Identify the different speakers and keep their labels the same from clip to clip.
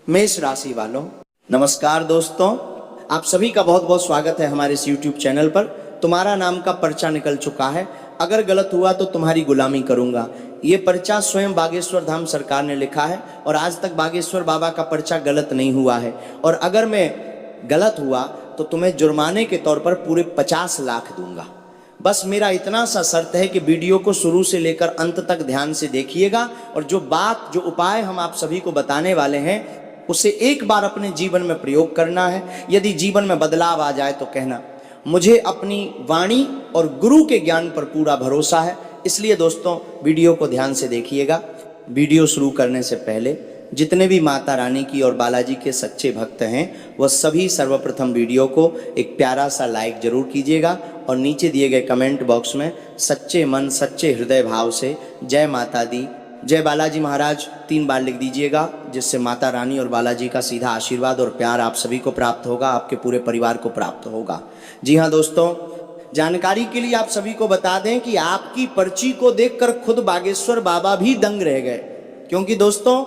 Speaker 1: मेष राशि वालों, नमस्कार दोस्तों। आप सभी का बहुत बहुत स्वागत है हमारे इस YouTube चैनल पर। तुम्हारा नाम का पर्चा निकल चुका है। अगर गलत हुआ तो तुम्हारी गुलामी करूंगा। ये पर्चा स्वयं बागेश्वर धाम सरकार ने लिखा है और आज तक बागेश्वर बाबा का पर्चा गलत नहीं हुआ है। और अगर मैं गलत हुआ तो तुम्हें जुर्माने के तौर पर पूरे 50 लाख दूंगा। बस मेरा इतना सा शर्त है कि वीडियो को शुरू से लेकर अंत तक ध्यान से देखिएगा और जो उपाय हम आप सभी को बताने वाले हैं उसे एक बार अपने जीवन में प्रयोग करना है। यदि जीवन में बदलाव आ जाए तो कहना। मुझे अपनी वाणी और गुरु के ज्ञान पर पूरा भरोसा है, इसलिए दोस्तों वीडियो को ध्यान से देखिएगा। वीडियो शुरू करने से पहले जितने भी माता रानी की और बालाजी के सच्चे भक्त हैं वह सभी सर्वप्रथम वीडियो को एक प्यारा सा लाइक जरूर कीजिएगा और नीचे दिए गए कमेंट बॉक्स में सच्चे मन सच्चे हृदय भाव से जय माता दी, जय बालाजी महाराज 3 बार लिख दीजिएगा, जिससे माता रानी और बालाजी का सीधा आशीर्वाद और प्यार आप सभी को प्राप्त होगा, आपके पूरे परिवार को प्राप्त होगा। जी हाँ दोस्तों, जानकारी के लिए आप सभी को बता दें कि आपकी पर्ची को देखकर खुद बागेश्वर बाबा भी दंग रह गए, क्योंकि दोस्तों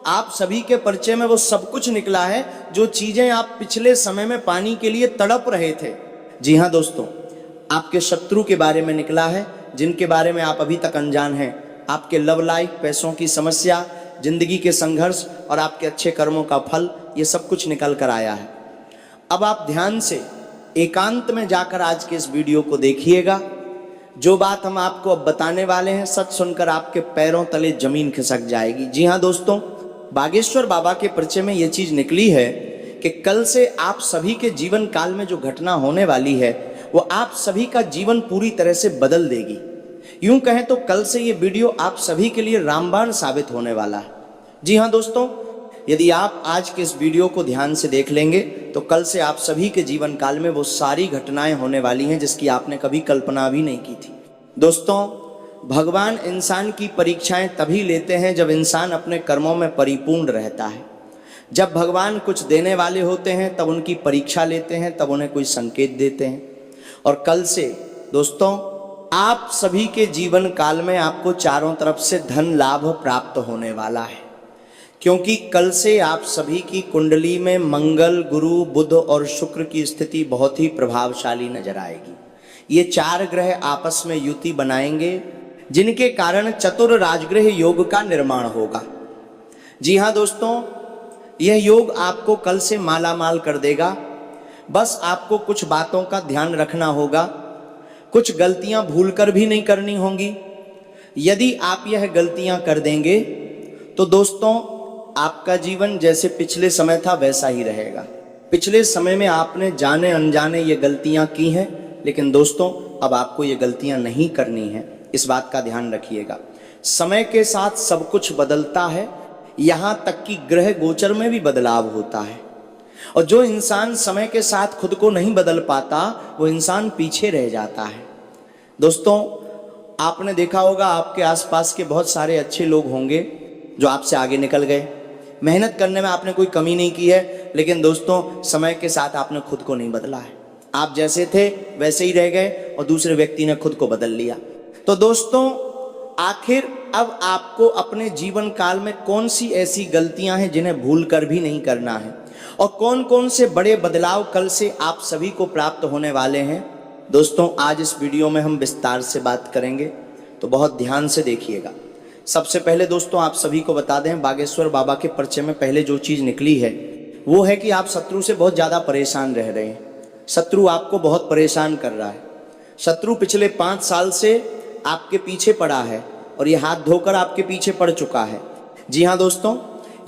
Speaker 1: आप सभी के पर्चे में वो सब कुछ निकला है जो चीजें आप पिछले समय में पाने के लिए तड़प रहे थे। जी हाँ दोस्तों, आपके शत्रु के बारे में निकला है जिनके बारे में आप अभी तक अनजान हैं। आपके लव लाइफ, पैसों की समस्या, जिंदगी के संघर्ष और आपके अच्छे कर्मों का फल, ये सब कुछ निकल कर आया है। अब आप ध्यान से एकांत में जाकर आज के इस वीडियो को देखिएगा। जो बात हम आपको अब बताने वाले हैं सच सुनकर आपके पैरों तले जमीन खिसक जाएगी। जी हाँ दोस्तों, बागेश्वर बाबा के पर्चे में ये चीज निकली है कि कल से आप सभी के जीवन काल में जो घटना होने वाली है वो आप सभी का जीवन पूरी तरह से बदल देगी। यूं कहें तो कल से ये वीडियो आप सभी के लिए रामबाण साबित होने वाला है। जी हाँ दोस्तों, यदि आप आज के इस वीडियो को ध्यान से देख लेंगे तो कल से आप सभी के जीवन काल में वो सारी घटनाएं होने वाली हैं जिसकी आपने कभी कल्पना भी नहीं की थी। दोस्तों, भगवान इंसान की परीक्षाएं तभी लेते हैं जब इंसान अपने कर्मों में परिपूर्ण रहता है। जब भगवान कुछ देने वाले होते हैं तब उनकी परीक्षा लेते हैं, तब उन्हें कोई संकेत देते हैं। और कल से दोस्तों आप सभी के जीवन काल में आपको चारों तरफ से धन लाभ प्राप्त होने वाला है, क्योंकि कल से आप सभी की कुंडली में मंगल, गुरु, बुध और शुक्र की स्थिति बहुत ही प्रभावशाली नजर आएगी। ये 4 ग्रह आपस में युति बनाएंगे जिनके कारण चतुर राजग्रह योग का निर्माण होगा। जी हाँ दोस्तों, यह योग आपको कल से मालामाल कर देगा। बस आपको कुछ बातों का ध्यान रखना होगा, कुछ गलतियां भूलकर भी नहीं करनी होंगी। यदि आप यह गलतियां कर देंगे तो दोस्तों आपका जीवन जैसे पिछले समय था वैसा ही रहेगा। पिछले समय में आपने जाने अनजाने ये गलतियां की हैं, लेकिन दोस्तों अब आपको ये गलतियां नहीं करनी है, इस बात का ध्यान रखिएगा। समय के साथ सब कुछ बदलता है, यहां तक कि ग्रह गोचर में भी बदलाव होता है। और जो इंसान समय के साथ खुद को नहीं बदल पाता वो इंसान पीछे रह जाता है। दोस्तों, आपने देखा होगा आपके आसपास के बहुत सारे अच्छे लोग होंगे जो आपसे आगे निकल गए। मेहनत करने में आपने कोई कमी नहीं की है, लेकिन दोस्तों समय के साथ आपने खुद को नहीं बदला है। आप जैसे थे वैसे ही रह गए और दूसरे व्यक्ति ने खुद को बदल लिया। तो दोस्तों आखिर अब आपको अपने जीवन काल में कौन सी ऐसी गलतियां हैं जिन्हें भूल कर भी नहीं करना है और कौन कौन से बड़े बदलाव कल से आप सभी को प्राप्त होने वाले हैं, दोस्तों आज इस वीडियो में हम विस्तार से बात करेंगे, तो बहुत ध्यान से देखिएगा। सबसे पहले दोस्तों आप सभी को बता दें, बागेश्वर बाबा के पर्चे में पहले जो चीज निकली है वो है कि आप शत्रु से बहुत ज्यादा परेशान रह रहे हैं। शत्रु आपको बहुत परेशान कर रहा है। शत्रु पिछले 5 साल से आपके पीछे पड़ा है और ये हाथ धोकर आपके पीछे पड़ चुका है। जी हाँ दोस्तों,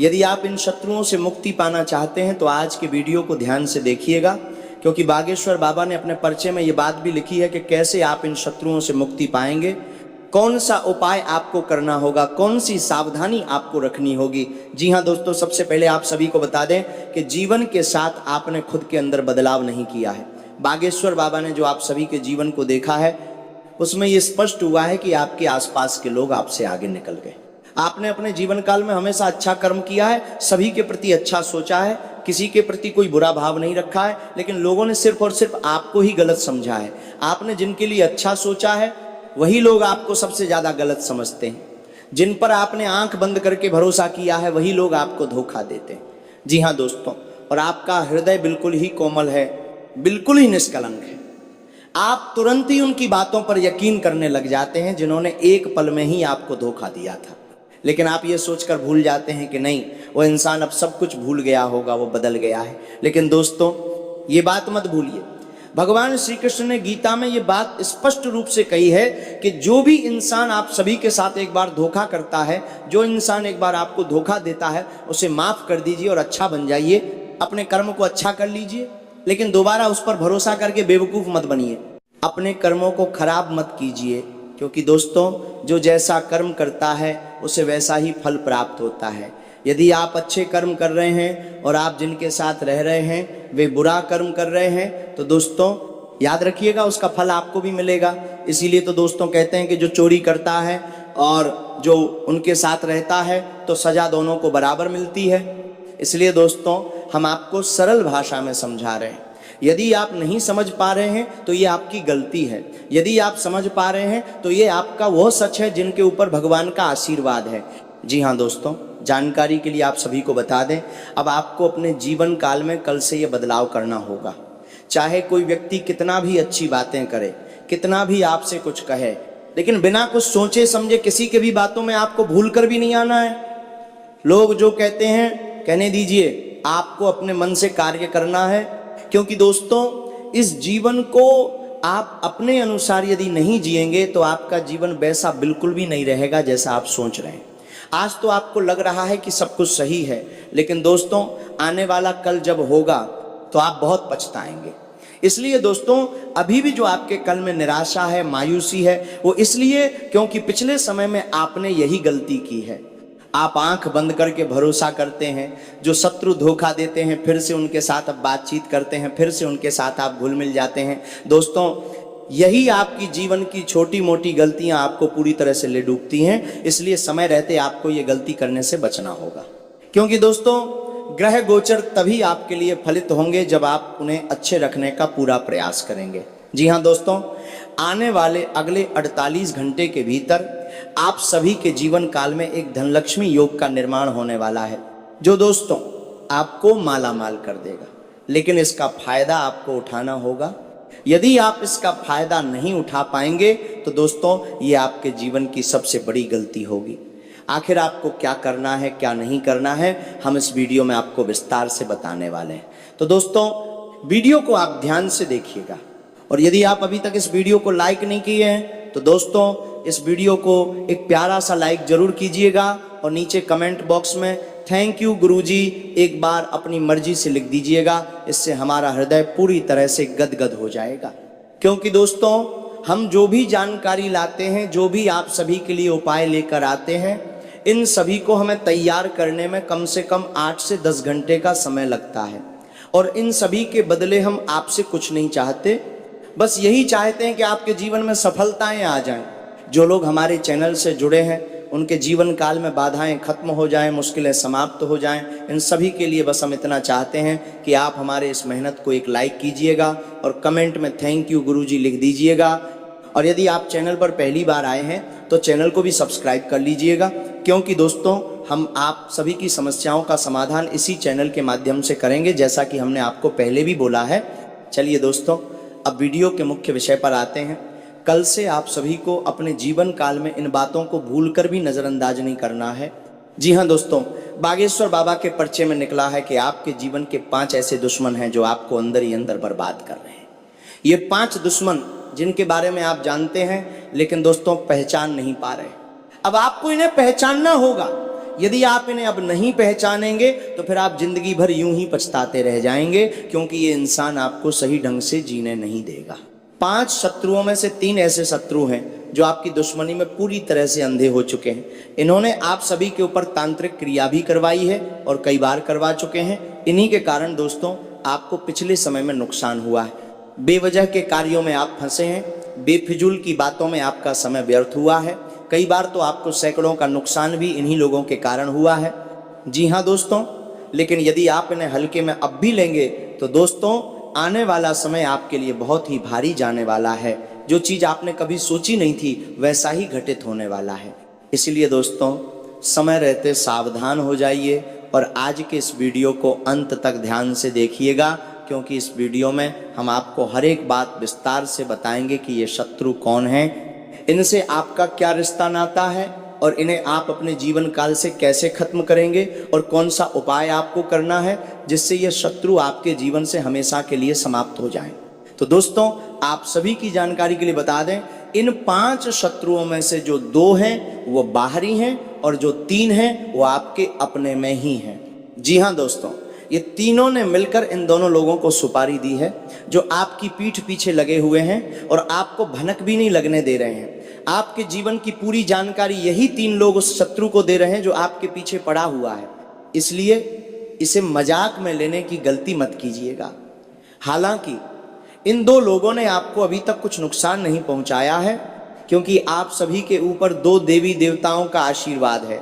Speaker 1: यदि आप इन शत्रुओं से मुक्ति पाना चाहते हैं तो आज के वीडियो को ध्यान से देखिएगा, क्योंकि बागेश्वर बाबा ने अपने पर्चे में ये बात भी लिखी है कि कैसे आप इन शत्रुओं से मुक्ति पाएंगे, कौन सा उपाय आपको करना होगा, कौन सी सावधानी आपको रखनी होगी। जी हाँ दोस्तों, सबसे पहले आप सभी को बता दें कि जीवन के साथ आपने खुद के अंदर बदलाव नहीं किया है। बागेश्वर बाबा ने जो आप सभी के जीवन को देखा है उसमें यह स्पष्ट हुआ है कि आपके आसपास के लोग आपसे आगे निकल गए। आपने अपने जीवन काल में हमेशा अच्छा कर्म किया है, सभी के प्रति अच्छा सोचा है, किसी के प्रति कोई बुरा भाव नहीं रखा है, लेकिन लोगों ने सिर्फ और सिर्फ आपको ही गलत समझा है। आपने जिनके लिए अच्छा सोचा है वही लोग आपको सबसे ज्यादा गलत समझते हैं। जिन पर आपने आंख बंद करके भरोसा किया है वही लोग आपको धोखा देते हैं। जी हाँ दोस्तों, और आपका हृदय बिल्कुल ही कोमल है, बिल्कुल ही निष्कलंक है। आप तुरंत ही उनकी बातों पर यकीन करने लग जाते हैं जिन्होंने एक पल में ही आपको धोखा दिया था। लेकिन आप ये सोचकर भूल जाते हैं कि नहीं, वो इंसान अब सब कुछ भूल गया होगा, वो बदल गया है। लेकिन दोस्तों ये बात मत भूलिए, भगवान श्री कृष्ण ने गीता में ये बात स्पष्ट रूप से कही है कि जो भी इंसान आप सभी के साथ एक बार धोखा करता है, जो इंसान एक बार आपको धोखा देता है, उसे माफ कर दीजिए और अच्छा बन जाइए, अपने कर्म को अच्छा कर लीजिए। लेकिन दोबारा उस पर भरोसा करके बेवकूफ मत बनिए, अपने कर्मों को खराब मत कीजिए, क्योंकि दोस्तों जो जैसा कर्म करता है उसे वैसा ही फल प्राप्त होता है। यदि आप अच्छे कर्म कर रहे हैं और आप जिनके साथ रह रहे हैं वे बुरा कर्म कर रहे हैं, तो दोस्तों याद रखिएगा उसका फल आपको भी मिलेगा। इसीलिए तो दोस्तों कहते हैं कि जो चोरी करता है और जो उनके साथ रहता है तो सजा दोनों को बराबर मिलती है। इसलिए दोस्तों हम आपको सरल भाषा में समझा रहे हैं। यदि आप नहीं समझ पा रहे हैं तो ये आपकी गलती है, यदि आप समझ पा रहे हैं तो ये आपका वो सच है जिनके ऊपर भगवान का आशीर्वाद है। जी हाँ दोस्तों, जानकारी के लिए आप सभी को बता दें, अब आपको अपने जीवन काल में कल से ये बदलाव करना होगा। चाहे कोई व्यक्ति कितना भी अच्छी बातें करे, कितना भी आपसे कुछ कहे, लेकिन बिना कुछ सोचे समझे किसी के भी बातों में आपको भूल कर भी नहीं आना है। लोग जो कहते हैं कहने दीजिए, आपको अपने मन से कार्य करना है। क्योंकि दोस्तों इस जीवन को आप अपने अनुसार यदि नहीं जिएंगे तो आपका जीवन वैसा बिल्कुल भी नहीं रहेगा जैसा आप सोच रहे हैं। आज तो आपको लग रहा है कि सब कुछ सही है, लेकिन दोस्तों आने वाला कल जब होगा तो आप बहुत पछताएंगे। इसलिए दोस्तों अभी भी जो आपके कल में निराशा है, मायूसी है, वो इसलिए क्योंकि पिछले समय में आपने यही गलती की है। आप आंख बंद करके भरोसा करते हैं, जो शत्रु धोखा देते हैं फिर से उनके साथ अब बातचीत करते हैं, फिर से उनके साथ आप घुल मिल जाते हैं। दोस्तों यही आपकी जीवन की छोटी मोटी गलतियां आपको पूरी तरह से ले डूबती हैं। इसलिए समय रहते आपको ये गलती करने से बचना होगा, क्योंकि दोस्तों ग्रह गोचर तभी आपके लिए फलित होंगे जब आप उन्हें अच्छे रखने का पूरा प्रयास करेंगे। जी हाँ दोस्तों, आने वाले अगले 48 घंटे के भीतर आप सभी के जीवन काल में एक धनलक्ष्मी योग का निर्माण होने वाला है, जो दोस्तों आपको माला माल कर देगा। लेकिन इसका फायदा आपको उठाना होगा। यदि आप इसका फायदा नहीं उठा पाएंगे तो दोस्तों ये आपके जीवन की सबसे बड़ी गलती होगी। आखिर आपको क्या करना है, क्या नहीं करना है, हम इस वीडियो में आपको विस्तार से बताने वाले हैं। तो दोस्तों वीडियो को आप ध्यान से देखिएगा, और यदि आप अभी तक इस वीडियो को लाइक नहीं किए हैं तो दोस्तों इस वीडियो को एक प्यारा सा लाइक जरूर कीजिएगा, और नीचे कमेंट बॉक्स में थैंक यू गुरुजी एक बार अपनी मर्जी से लिख दीजिएगा। इससे हमारा हृदय पूरी तरह से गदगद हो जाएगा। क्योंकि दोस्तों हम जो भी जानकारी लाते हैं, जो भी आप सभी के लिए उपाय लेकर आते हैं, इन सभी को हमें तैयार करने में कम से कम 8 से 10 घंटे का समय लगता है। और इन सभी के बदले हम आपसे कुछ नहीं चाहते, बस यही चाहते हैं कि आपके जीवन में सफलताएं आ जाएं। जो लोग हमारे चैनल से जुड़े हैं उनके जीवन काल में बाधाएं खत्म हो जाएं, मुश्किलें समाप्त हो जाएं। इन सभी के लिए बस हम इतना चाहते हैं कि आप हमारे इस मेहनत को एक लाइक कीजिएगा और कमेंट में थैंक यू गुरुजी लिख दीजिएगा। और यदि आप चैनल पर पहली बार आए हैं तो चैनल को भी सब्सक्राइब कर लीजिएगा, क्योंकि दोस्तों हम आप सभी की समस्याओं का समाधान इसी चैनल के माध्यम से करेंगे, जैसा कि हमने आपको पहले भी बोला है। चलिए दोस्तों अब वीडियो के मुख्य विषय पर आते हैं। कल से आप सभी को अपने जीवन काल में इन बातों को भूलकर भी नज़रअंदाज नहीं करना है। जी हाँ दोस्तों, बागेश्वर बाबा के पर्चे में निकला है कि आपके जीवन के 5 ऐसे दुश्मन हैं जो आपको अंदर ही अंदर बर्बाद कर रहे हैं। ये 5 दुश्मन जिनके बारे में आप जानते हैं, लेकिन दोस्तों पहचान नहीं पा रहे। अब आपको इन्हें पहचानना होगा। यदि आप इन्हें अब नहीं पहचानेंगे तो फिर आप जिंदगी भर यूं ही पछताते रह जाएंगे, क्योंकि ये इंसान आपको सही ढंग से जीने नहीं देगा। 5 शत्रुओं में से 3 ऐसे शत्रु हैं जो आपकी दुश्मनी में पूरी तरह से अंधे हो चुके हैं। इन्होंने आप सभी के ऊपर तांत्रिक क्रिया भी करवाई है और कई बार करवा चुके हैं। इन्हीं के कारण दोस्तों आपको पिछले समय में नुकसान हुआ है। बेवजह के कार्यों में आप फंसे हैं, बेफिजूल की बातों में आपका समय व्यर्थ हुआ है। कई बार तो आपको सैकड़ों का नुकसान भी इन्हीं लोगों के कारण हुआ है। जी हाँ दोस्तों, लेकिन यदि आप इन्हें हल्के में अब भी लेंगे तो दोस्तों आने वाला समय आपके लिए बहुत ही भारी जाने वाला है। जो चीज़ आपने कभी सोची नहीं थी वैसा ही घटित होने वाला है। इसलिए दोस्तों समय रहते सावधान हो जाइए और आज के इस वीडियो को अंत तक ध्यान से देखिएगा, क्योंकि इस वीडियो में हम आपको हर एक बात विस्तार से बताएंगे कि ये शत्रु कौन है, इनसे आपका क्या रिश्ता नाता है और इन्हें आप अपने जीवन काल से कैसे खत्म करेंगे और कौन सा उपाय आपको करना है जिससे ये शत्रु आपके जीवन से हमेशा के लिए समाप्त हो जाएं। तो दोस्तों, आप सभी की जानकारी के लिए बता दें, इन 5 शत्रुओं में से जो 2 हैं वो बाहरी हैं और जो 3 हैं वो आपके अपने में ही हैं। जी हाँ दोस्तों, ये तीनों ने मिलकर इन दोनों लोगों को सुपारी दी है जो आपकी पीठ पीछे लगे हुए हैं और आपको भनक भी नहीं लगने दे रहे हैं। आपके जीवन की पूरी जानकारी यही 3 लोग उस शत्रु को दे रहे हैं जो आपके पीछे पड़ा हुआ है। इसलिए इसे मजाक में लेने की गलती मत कीजिएगा। हालांकि इन 2 लोगों ने आपको अभी तक कुछ नुकसान नहीं पहुंचाया है, क्योंकि आप सभी के ऊपर 2 देवी देवताओं का आशीर्वाद है।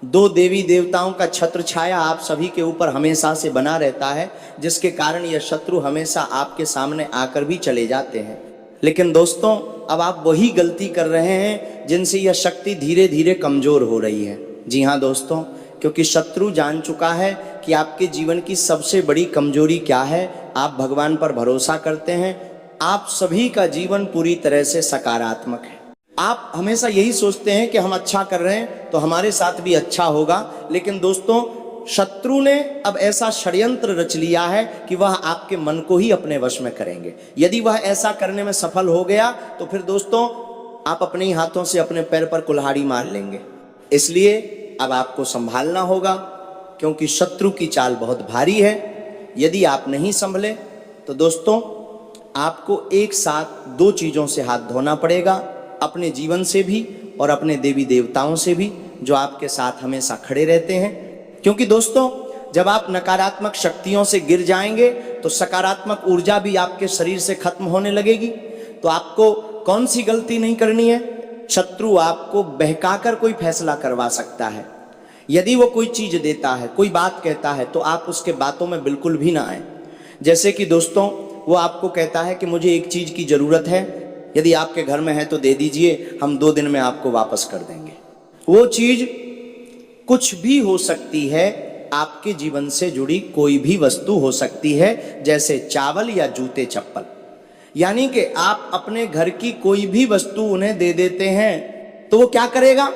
Speaker 1: 2 देवी देवताओं का छत्र छाया आप सभी के ऊपर हमेशा से बना रहता है, जिसके कारण यह शत्रु हमेशा आपके सामने आकर भी चले जाते हैं। लेकिन दोस्तों, अब आप वही गलती कर रहे हैं जिनसे यह शक्ति धीरे धीरे कमजोर हो रही है। जी हाँ दोस्तों, क्योंकि शत्रु जान चुका है कि आपके जीवन की सबसे बड़ी कमजोरी क्या है। आप भगवान पर भरोसा करते हैं, आप सभी का जीवन पूरी तरह से सकारात्मक है। आप हमेशा यही सोचते हैं कि हम अच्छा कर रहे हैं तो हमारे साथ भी अच्छा होगा। लेकिन दोस्तों, शत्रु ने अब ऐसा षड्यंत्र रच लिया है कि वह आपके मन को ही अपने वश में करेंगे। यदि वह ऐसा करने में सफल हो गया तो फिर दोस्तों, आप अपने ही हाथों से अपने पैर पर कुल्हाड़ी मार लेंगे। इसलिए अब आपको संभालना होगा, क्योंकि शत्रु की चाल बहुत भारी है। यदि आप नहीं संभले तो दोस्तों, आपको एक साथ 2 चीज़ों से हाथ धोना पड़ेगा, अपने जीवन से भी और अपने देवी देवताओं से भी जो आपके साथ हमेशा खड़े रहते हैं। क्योंकि दोस्तों, जब आप नकारात्मक शक्तियों से गिर जाएंगे तो सकारात्मक ऊर्जा भी आपके शरीर से खत्म होने लगेगी। तो आपको कौन सी गलती नहीं करनी है? शत्रु आपको बहकाकर कोई फैसला करवा सकता है। यदि वो कोई चीज देता है, कोई बात कहता है, तो आप उसके बातों में बिल्कुल भी ना आए। जैसे कि दोस्तों, वो आपको कहता है कि मुझे एक चीज की जरूरत है, यदि आपके घर में है तो दे दीजिए, हम 2 दिन में आपको वापस कर देंगे। वो चीज कुछ भी हो सकती है, आपके जीवन से जुड़ी कोई भी वस्तु हो सकती है, जैसे चावल या जूते चप्पल। यानी कि आप अपने घर की कोई भी वस्तु उन्हें दे देते हैं तो वो क्या करेगा?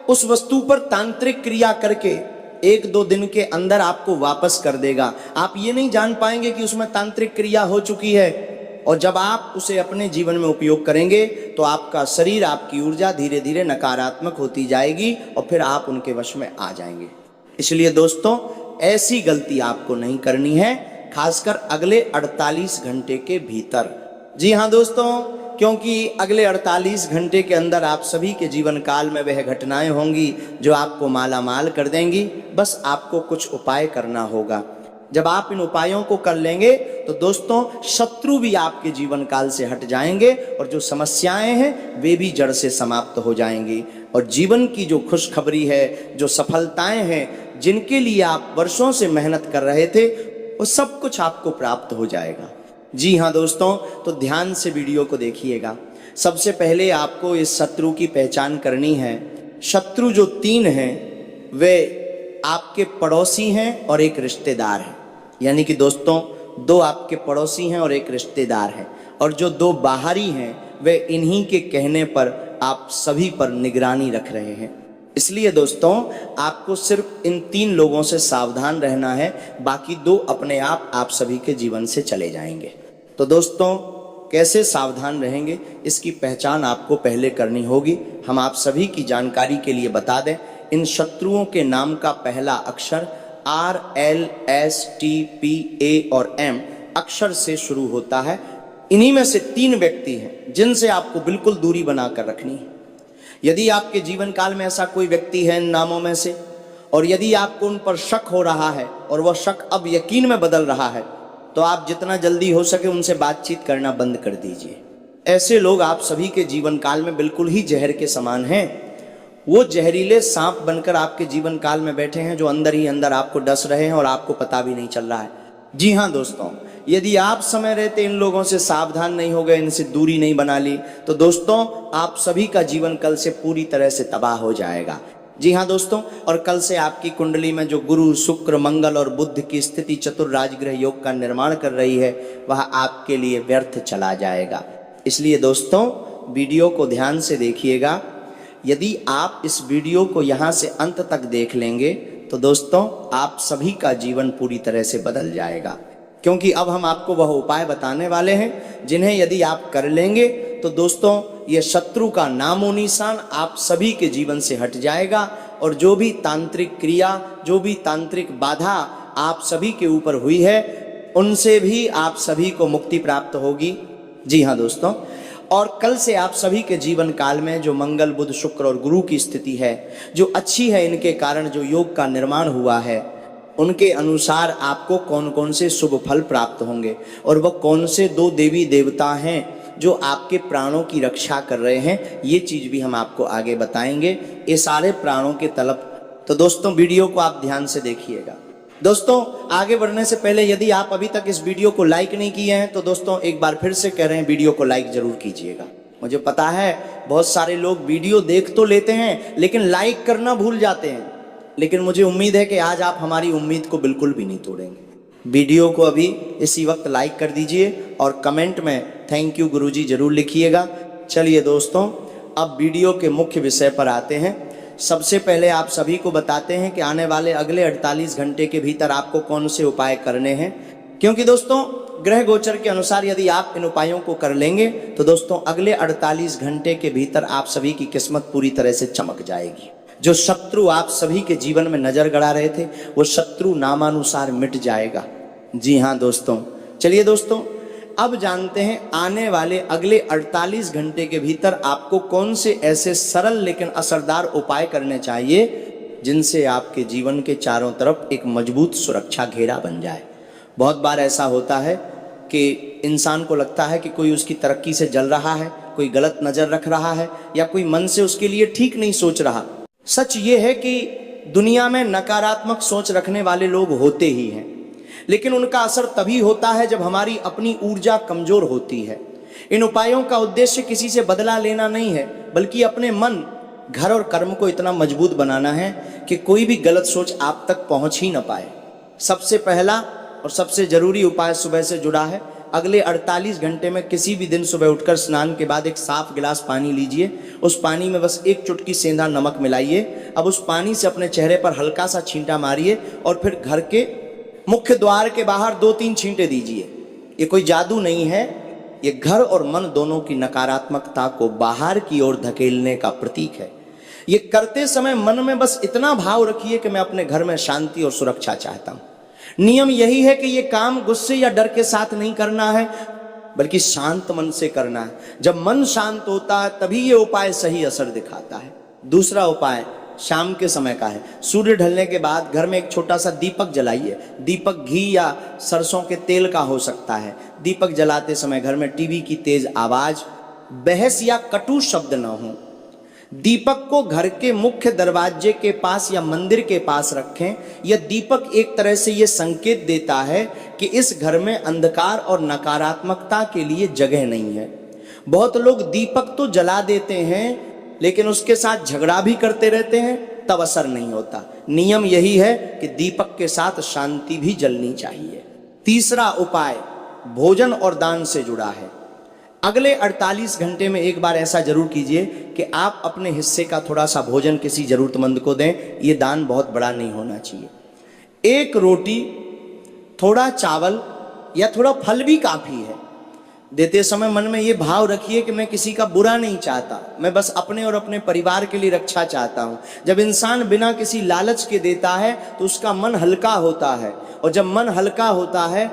Speaker 1: उस वस्तु पर तांत्रिक क्रिया करके 1-2 दिन के अंदर आपको वापस कर देगा। आप ये नहीं जान पाएंगे कि उसमें तांत्रिक क्रिया हो चुकी है। और जब आप उसे अपने जीवन में उपयोग करेंगे तो आपका शरीर, आपकी ऊर्जा धीरे धीरे नकारात्मक होती जाएगी और फिर आप उनके वश में आ जाएंगे। इसलिए दोस्तों, ऐसी गलती आपको नहीं करनी है, खासकर अगले 48 घंटे के भीतर। जी हाँ दोस्तों, क्योंकि अगले 48 घंटे के अंदर आप सभी के जीवन काल में वह घटनाएं होंगी जो आपको माला माल कर देंगी। बस आपको कुछ उपाय करना होगा। जब आप इन उपायों को कर लेंगे तो दोस्तों, शत्रु भी आपके जीवन काल से हट जाएंगे और जो समस्याएं हैं वे भी जड़ से समाप्त हो जाएंगी। और जीवन की जो खुशखबरी है, जो सफलताएं हैं, जिनके लिए आप वर्षों से मेहनत कर रहे थे, वो सब कुछ आपको प्राप्त हो जाएगा। जी हाँ दोस्तों, तो ध्यान से वीडियो को देखिएगा। सबसे पहले आपको इस शत्रु की पहचान करनी है। शत्रु जो 3 हैं वे आपके पड़ोसी हैं और एक रिश्तेदार है। यानी कि दोस्तों, 2 आपके पड़ोसी हैं और एक रिश्तेदार है, और जो 2 बाहरी हैं वे इन्हीं के कहने पर आप सभी पर निगरानी रख रहे हैं। इसलिए दोस्तों, आपको सिर्फ इन 3 लोगों से सावधान रहना है, बाकी 2 अपने आप सभी के जीवन से चले जाएंगे। तो दोस्तों, कैसे सावधान रहेंगे इसकी पहचान आपको पहले करनी होगी। हम आप सभी की जानकारी के लिए बता दें, इन शत्रुओं के नाम का पहला अक्षर R, L, S, T, P, A और M अक्षर से शुरू होता है। इन्हीं में से 3 व्यक्ति हैं जिनसे आपको बिल्कुल दूरी बनाकर रखनी है। यदि आपके जीवन काल में ऐसा कोई व्यक्ति है इन नामों में से, और यदि आपको उन पर शक हो रहा है और वह शक अब यकीन में बदल रहा है, तो आप जितना जल्दी हो सके उनसे बातचीत करना बंद कर दीजिए। ऐसे लोग आप सभी के जीवन काल में बिल्कुल ही जहर के समान हैं। वो जहरीले सांप बनकर आपके जीवन काल में बैठे हैं जो अंदर ही अंदर आपको डस रहे हैं और आपको पता भी नहीं चल रहा है। जी हाँ दोस्तों, यदि आप समय रहते इन लोगों से सावधान नहीं हो गए, इनसे दूरी नहीं बना ली, तो दोस्तों आप सभी का जीवन कल से पूरी तरह से तबाह हो जाएगा। जी हाँ दोस्तों, और कल से आपकी कुंडली में जो गुरु, शुक्र, मंगल और बुध की स्थिति चतुर राजग्रह योग का निर्माण कर रही है वह आपके लिए व्यर्थ चला जाएगा। इसलिए दोस्तों वीडियो को ध्यान से देखिएगा। यदि आप इस वीडियो को यहाँ से अंत तक देख लेंगे तो दोस्तों आप सभी का जीवन पूरी तरह से बदल जाएगा, क्योंकि अब हम आपको वह उपाय बताने वाले हैं जिन्हें यदि आप कर लेंगे तो दोस्तों ये शत्रु का नामो निशान आप सभी के जीवन से हट जाएगा और जो भी तांत्रिक क्रिया, जो भी तांत्रिक बाधा आप सभी के ऊपर हुई है उनसे भी आप सभी को मुक्ति प्राप्त होगी। जी हाँ दोस्तों, और कल से आप सभी के जीवन काल में जो मंगल, बुध, शुक्र और गुरु की स्थिति है जो अच्छी है, इनके कारण जो योग का निर्माण हुआ है उनके अनुसार आपको कौन कौन से शुभ फल प्राप्त होंगे और वह कौन से 2 देवी देवता हैं जो आपके प्राणों की रक्षा कर रहे हैं, ये चीज़ भी हम आपको आगे बताएंगे। ये सारे प्राणों के तलब। तो दोस्तों वीडियो को आप ध्यान से देखिएगा। दोस्तों आगे बढ़ने से पहले यदि आप अभी तक इस वीडियो को लाइक नहीं किए हैं तो दोस्तों एक बार फिर से कह रहे हैं वीडियो को लाइक जरूर कीजिएगा। मुझे पता है बहुत सारे लोग वीडियो देख तो लेते हैं लेकिन लाइक करना भूल जाते हैं, लेकिन मुझे उम्मीद है कि आज आप हमारी उम्मीद को बिल्कुल भी नहीं तोड़ेंगे। वीडियो को अभी इसी वक्त लाइक कर दीजिए और कमेंट में थैंक यू गुरुजी जरूर लिखिएगा। चलिए दोस्तों अब वीडियो के मुख्य विषय पर आते हैं। सबसे पहले आप सभी को बताते हैं कि आने वाले अगले 48 घंटे के भीतर आपको कौन से उपाय करने हैं, क्योंकि दोस्तों ग्रह गोचर के अनुसार यदि आप इन उपायों को कर लेंगे तो दोस्तों अगले 48 घंटे के भीतर आप सभी की किस्मत पूरी तरह से चमक जाएगी। जो शत्रु आप सभी के जीवन में नजर गड़ा रहे थे वो शत्रु नामानुसार मिट जाएगा। जी हाँ दोस्तों, चलिए दोस्तों अब जानते हैं आने वाले अगले 48 घंटे के भीतर आपको कौन से ऐसे सरल लेकिन असरदार उपाय करने चाहिए जिनसे आपके जीवन के चारों तरफ एक मजबूत सुरक्षा घेरा बन जाए। बहुत बार ऐसा होता है कि इंसान को लगता है कि कोई उसकी तरक्की से जल रहा है, कोई गलत नज़र रख रहा है या कोई मन से उसके लिए ठीक नहीं सोच रहा। सच ये है कि दुनिया में नकारात्मक सोच रखने वाले लोग होते ही हैं, लेकिन उनका असर तभी होता है जब हमारी अपनी ऊर्जा कमजोर होती है। इन उपायों का उद्देश्य किसी से बदला लेना नहीं है, बल्कि अपने मन, घर और कर्म को इतना मजबूत बनाना है कि कोई भी गलत सोच आप तक पहुंच ही ना पाए। सबसे पहला और सबसे जरूरी उपाय सुबह से जुड़ा है। अगले 48 घंटे में किसी भी दिन सुबह उठकर स्नान के बाद एक साफ गिलास पानी लीजिए। उस पानी में बस 1 चुटकी सेंधा नमक मिलाइए। अब उस पानी से अपने चेहरे पर हल्का सा छींटा मारिए और फिर घर के मुख्य द्वार के बाहर 2-3 छींटे दीजिए। ये कोई जादू नहीं है, ये घर और मन दोनों की नकारात्मकता को बाहर की ओर धकेलने का प्रतीक है। ये करते समय मन में बस इतना भाव रखिए कि मैं अपने घर में शांति और सुरक्षा चाहता हूँ। नियम यही है कि ये काम गुस्से या डर के साथ नहीं करना है, बल्कि शांत मन से करना है। जब मन शांत होता है तभी ये उपाय सही असर दिखाता है। दूसरा उपाय शाम के समय का है। सूर्य ढलने के बाद घर में एक छोटा सा दीपक जलाइए। दीपक घी या सरसों के तेल का हो सकता है। दीपक जलाते समय घर में टीवी की तेज आवाज, बहस या कटु शब्द न हो। दीपक को घर के मुख्य दरवाजे के पास या मंदिर के पास रखें। यह दीपक एक तरह से यह संकेत देता है कि इस घर में अंधकार और नकारात्मकता के लिए जगह नहीं है। बहुत लोग दीपक तो जला देते हैं लेकिन उसके साथ झगड़ा भी करते रहते हैं, तब असर नहीं होता। नियम यही है कि दीपक के साथ शांति भी जलनी चाहिए। तीसरा उपाय भोजन और दान से जुड़ा है। अगले 48 घंटे में एक बार ऐसा जरूर कीजिए कि आप अपने हिस्से का थोड़ा सा भोजन किसी जरूरतमंद को दें। ये दान बहुत बड़ा नहीं होना चाहिए। 1 रोटी, थोड़ा चावल या थोड़ा फल भी काफी है। देते समय मन में ये भाव रखिए कि मैं किसी का बुरा नहीं चाहता, मैं बस अपने और अपने परिवार के लिए रक्षा चाहता हूँ। जब इंसान बिना किसी लालच के देता है तो उसका मन हल्का होता है, और जब मन हल्का होता है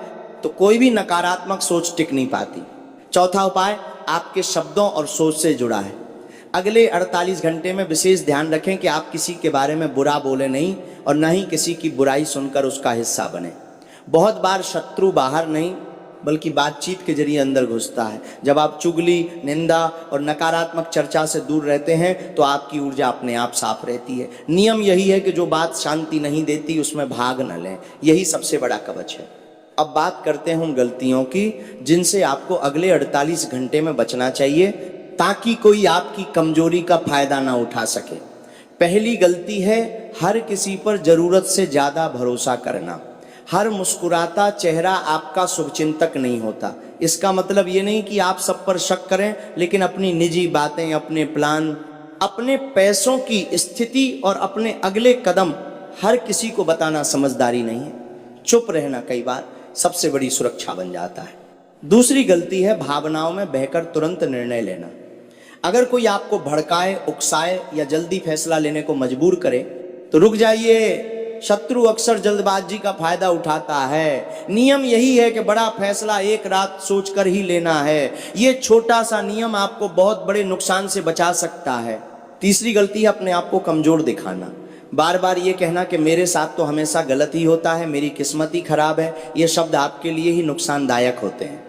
Speaker 1: तो कोई भी नकारात्मक सोच टिक नहीं पाती। चौथा उपाय आपके शब्दों और सोच से जुड़ा है। अगले 48 घंटे में विशेष ध्यान रखें कि आप किसी के बारे में बुरा बोले नहीं और न ही किसी की बुराई सुनकर उसका हिस्सा बने। बहुत बार शत्रु बाहर नहीं बल्कि बातचीत के जरिए अंदर घुसता है। जब आप चुगली, निंदा और नकारात्मक चर्चा से दूर रहते हैं तो आपकी ऊर्जा अपने आप साफ रहती है। नियम यही है कि जो बात शांति नहीं देती उसमें भाग न लें, यही सबसे बड़ा कवच है। अब बात करते हैं उन गलतियों की जिनसे आपको अगले 48 घंटे में बचना चाहिए, ताकि कोई आपकी कमजोरी का फायदा ना उठा सके। पहली गलती है हर किसी पर जरूरत से ज्यादा भरोसा करना। हर मुस्कुराता चेहरा आपका शुभचिंतक नहीं होता। इसका मतलब ये नहीं कि आप सब पर शक करें, लेकिन अपनी निजी बातें, अपने प्लान, अपने पैसों की स्थिति और अपने अगले कदम हर किसी को बताना समझदारी नहीं है। चुप रहना कई बार सबसे बड़ी सुरक्षा बन जाता है। दूसरी गलती है भावनाओं में बहकर तुरंत निर्णय लेना। अगर कोई आपको भड़काए, उकसाए या जल्दी फैसला लेने को मजबूर करे तो रुक जाइए। शत्रु अक्सर जल्दबाजी का फायदा उठाता है। नियम यही है कि बड़ा फैसला एक रात सोचकर ही लेना है। ये छोटा सा नियम आपको बहुत बड़े नुकसान से बचा सकता है। तीसरी गलती है अपने आप को कमजोर दिखाना। बार बार ये कहना कि मेरे साथ तो हमेशा गलत ही होता है, मेरी किस्मत ही खराब है, ये शब्द आपके लिए ही नुकसानदायक होते हैं।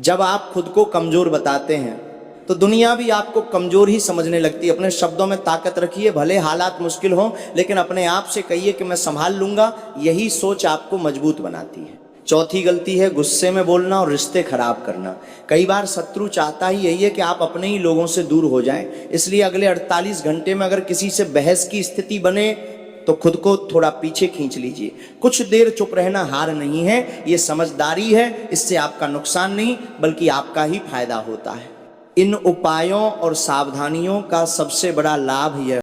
Speaker 1: जब आप खुद को कमजोर बताते हैं तो दुनिया भी आपको कमजोर ही समझने लगती है। अपने शब्दों में ताकत रखिए, भले हालात मुश्किल हों, लेकिन अपने आप से कहिए कि मैं संभाल लूंगा। यही सोच आपको मजबूत बनाती है। चौथी गलती है गुस्से में बोलना और रिश्ते खराब करना। कई बार शत्रु चाहता ही यही है कि आप अपने ही लोगों से दूर हो जाएं। इसलिए अगले 48 घंटे में अगर किसी से बहस की स्थिति बने तो खुद को थोड़ा पीछे खींच लीजिए। कुछ देर चुप रहना हार नहीं है, ये समझदारी है। इससे आपका नुकसान नहीं बल्कि आपका ही फायदा होता है। इन उपायों और सावधानियों का सबसे बड़ा लाभ यह